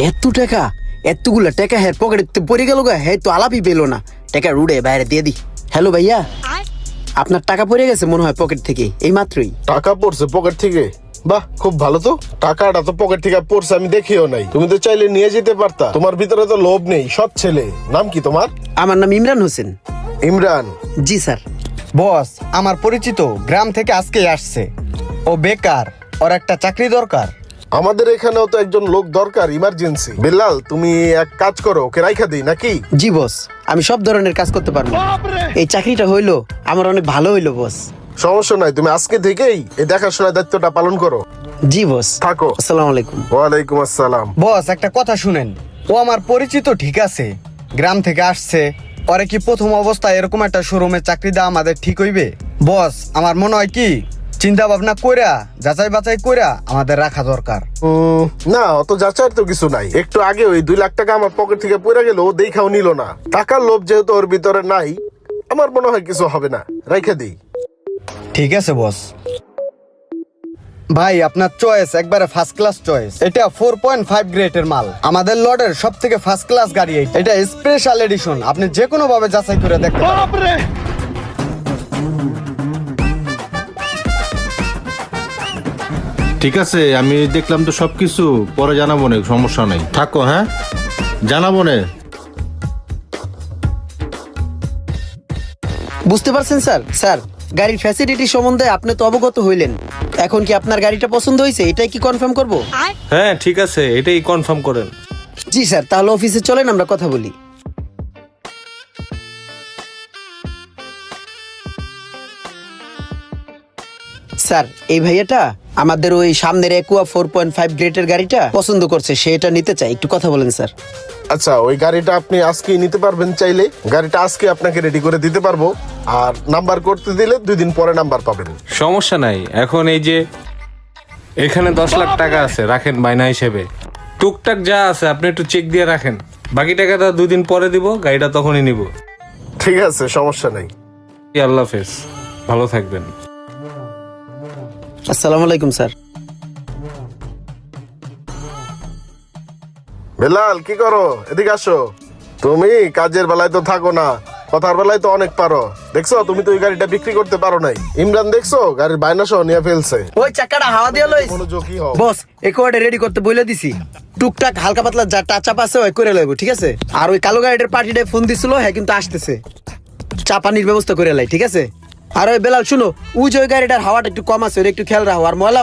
এত টাকা, এতগুলা টাকা হ্যাঁ পকেটে পড়ে গেল গা, হ্যাঁ তো আলাপই পেলো না। টাকা রুড়ে বাইরে দিয়ে দি। হ্যালো ভাইয়া, আপনার টাকা পড়ে গেছে মনে হয় পকেট থেকে এই মাত্রই। টাকা পড়ছে পকেট থেকে? বাহ, খুব ভালো তো। টাকাটা তো পকেট থেকে পড়ছে আমি দেখিও নাই। তুমি তো চাইলে নিয়ে যেতে পারতা। তোমার ভিতরে তো লোভ নেই, সৎ ছেলে। নাম কি তোমার? আমার নাম ইমরান হোসেন। ইমরান? জি স্যার। বস আমার পরিচিত গ্রাম থেকে আজকেই আসছে। ও বেকার, ওর একটা চাকরি দরকার। আমাদের এখানেও তো একজন লোক দরকার, ইমার্জেন্সি। বেলাল, তুমি এক কাজ করো, ওকে রাইখা দিই নাকি? জি বস, আমি সব ধরনের কাজ করতে পারবো। এই চাকরিটা হইলো আমার অনেক ভালো হইলো বস। সমস্যা নাই, তুমি আজকে থেকেই এই দেখাশোনার দায়িত্বটা পালন করো। জি বস। থাকো। আসসালামু আলাইকুম। ওয়ালাইকুম আসসালাম। বস একটা কথা শুনেন, ও আমার পরিচিত ঠিক আছে, গ্রাম থেকে আসছে। পরে কি প্রথম অবস্থায় এরকম একটা শোরুমে চাকরি দেওয়া আমাদের ঠিক হইবে? বস আমার মনে হয় কি চিন্তা ভাবনা কইরা যাচাই বাছাই কইরা আমাদের রাখা দরকার। না, অত যাচাইয়ের তো কিছু নাই। একটু আগে ওই 2 লাখ টাকা আমার পকেট থেকে পড়ে গেল, ও দেখাও নিল না। টাকার লোভ যেহেতু ওর ভিতরে নাই, আমার মনে হয় কিছু হবে না, রাইখা দিই। ঠিক আছে বস। ভাই আপনার চয়েস একবারে ফার্স্ট ক্লাস চয়েস। এটা 4.5 গ্রেডের মাল, আমাদের লটের সব থেকে ফার্স্ট ক্লাস গাড়ি। এটা স্পেশাল এডিশন, আপনি যে কোনো ভাবে যাচাই করে দেখতে পারেন। ঠিক আছে, আমি দেখলাম তো সবকিছু, পরে জানাবো না, সমস্যা নেই। থাকো, হ্যাঁ জানাবো না। বুঝতে পারছেন স্যার? স্যার, গাড়ির ফ্যাসিলিটি সম্বন্ধে আপনি তো অবগত হইলেন। এখন কি আপনার গাড়িটা পছন্দ হয়েছে? এটাই কি কনফার্ম করব? হ্যাঁ ঠিক আছে, এটাই কনফার্ম করেন। জি স্যার, তাহলে অফিসে চলেন আমরা কথা বলি। স্যার, এই ভাইয়াটা আমাদের ওই সামনের একুয়া 4.5 গ্রেডের গাড়িটা পছন্দ করছে, সে এটা নিতে চাই। একটু কথা বলেন স্যার। আচ্ছা, ওই গাড়িটা আপনি আজকেই নিতে পারবেন চাইলে। গাড়িটা আজকে আপনাকে রেডি করে দিতে পারবো। আর নাম্বার করতে দিলে 2 দিন পরে নাম্বার পাবেন। সমস্যা নাই। এখন এই যে এখানে 10 লাখ টাকা আছে, রাখেন বায়না হিসেবে। টুকটাক যা আছে আপনি একটু চেক দিয়ে রাখেন, বাকি টাকাটা 2 দিন পরে দিব, গাড়িটা তখনই নিব। ঠিক আছে, সমস্যা নেই। আল্লাহ হাফেজ, ভালো থাকবেন। আসসালামু আলাইকুম স্যার। বেলাল, কি করো? এদিকে আসো। তুমি কাজের বেলায় তো থাকো না, কথার বেলায় তো অনেক পারো। দেখছো, তুমি তো ওই গাড়িটা বিক্রি করতে পারো নাই। ইমরান দেখছো, গাড়ির বায়না সহ নিয়ে ফেলছে। ওই চাকাটা হাওয়া দিয়ে লইস। মনোযোগী হও। বস, একুয়াটা রেডি করতে বলে দিছি। টুকটাক হালকা পাতলা যা টাচ আপ আছে ওই করে লইব, ঠিক আছে? আর ওই কালো গাড়িটার পার্টিটায় ফোন দিছিল, হ্যাঁ কিন্তু আসতেছে। চা পানির ব্যবস্থা করে লাই, ঠিক আছে? আর ওই বেলাল শুনো, ওই যে ওই গাড়িটার হাওয়াটা একটু কম আছে, ওটা একটু খেয়াল রাখো। আর ময়লা